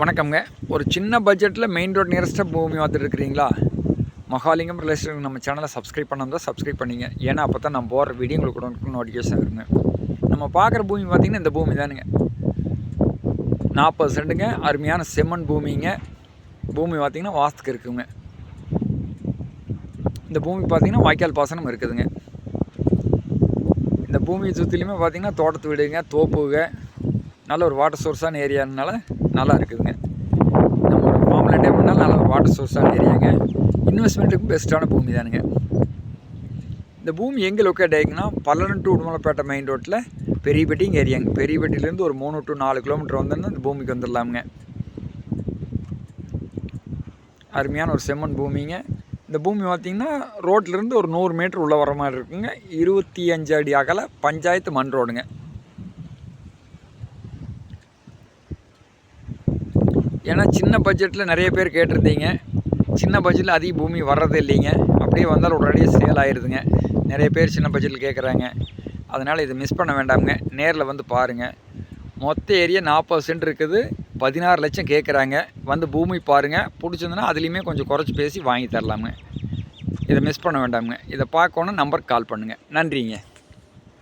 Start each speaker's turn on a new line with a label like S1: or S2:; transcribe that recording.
S1: வணக்கம்ங்க. ஒரு சின்ன பட்ஜெட்டில் மெயின் ரோட் நியரஸ்ட்டாக பூமி பார்த்துட்டு இருக்கிறீங்களா? மகாலிங்கம் ரியல் எஸ்டேட் நம்ம சேனலை சப்ஸ்கிரைப் பண்ணாமல் சப்ஸ்கிரைப் பண்ணிங்க. ஏன்னா அப்போ தான் நான் போகிற வீடியோ உங்களுக்கு உடனே நோட்டிஃபிகேஷன் வருங்க. நம்ம பார்க்குற பூமி பார்த்திங்கன்னா இந்த பூமி தானுங்க. 40 சென்ட்டுங்க. அருமையான செம்மண் பூமிங்க. பூமி பார்த்திங்கன்னா வாஸ்துக்கு இருக்குங்க. இந்த பூமி பார்த்திங்கன்னா வாய்க்கால் பாசனம் இருக்குதுங்க. இந்த பூமியை சுற்றிலுமே பார்த்திங்கன்னா தோட்டத்து வீடுங்க, தோப்புங்க, நல்ல ஒரு வாட்டர் சோர்ஸான ஏரியானால நல்லா இருக்குதுங்க. நம்ம ஒரு ஃபார்ம்லேண்டே பண்ணாலும் நல்ல ஒரு வாட்டர் சோர்ஸான ஏரியாங்க. இன்வெஸ்ட்மெண்ட்டுக்கும் பெஸ்ட்டான பூமி தானுங்க. இந்த பூமி எங்கே லொக்கேட் ஆகிக்குன்னா பல்லடம் டு உடுமலைப்பேட்டை மெயின் ரோட்டில் பெரியபட்டிங்க ஏரியாங்க. பெரியபட்டியிலேருந்து ஒரு 3 to 4 கிலோமீட்டர் வந்தோன்னா இந்த பூமிக்கு வந்துடலாமுங்க. அருமையான ஒரு செம்மண் பூமிங்க. இந்த பூமி பார்த்திங்கன்னா ரோட்லேருந்து ஒரு 100 மீட்டர் உள்ளே வர மாதிரி இருக்குங்க. 25 அடி அகல பஞ்சாயத்து மண் ரோடுங்க. ஏன்னா சின்ன பட்ஜெட்டில் நிறைய பேர் கேட்டிருந்தீங்க. சின்ன பட்ஜெட்டில் அதிக பூமி வர்றது இல்லைங்க. அப்படியே வந்தாலும் உடனடியே சேல் ஆகிடுதுங்க. நிறைய பேர் சின்ன பட்ஜெட்டில் கேட்குறாங்க. அதனால் இதை மிஸ் பண்ண வேண்டாமுங்க. நேரில் வந்து பாருங்கள். மொத்த ஏரியா 40 சென்ட் இருக்குது. 16 லட்சம் கேட்குறாங்க. வந்து பூமி பாருங்கள். பிடிச்சிருந்துன்னா அதுலேயுமே கொஞ்சம் குறைச்சி பேசி வாங்கி தரலாமுங்க. இதை மிஸ் பண்ண வேண்டாமுங்க. இதை பார்க்கணும் நம்பருக்கு கால் பண்ணுங்கள். நன்றிங்க.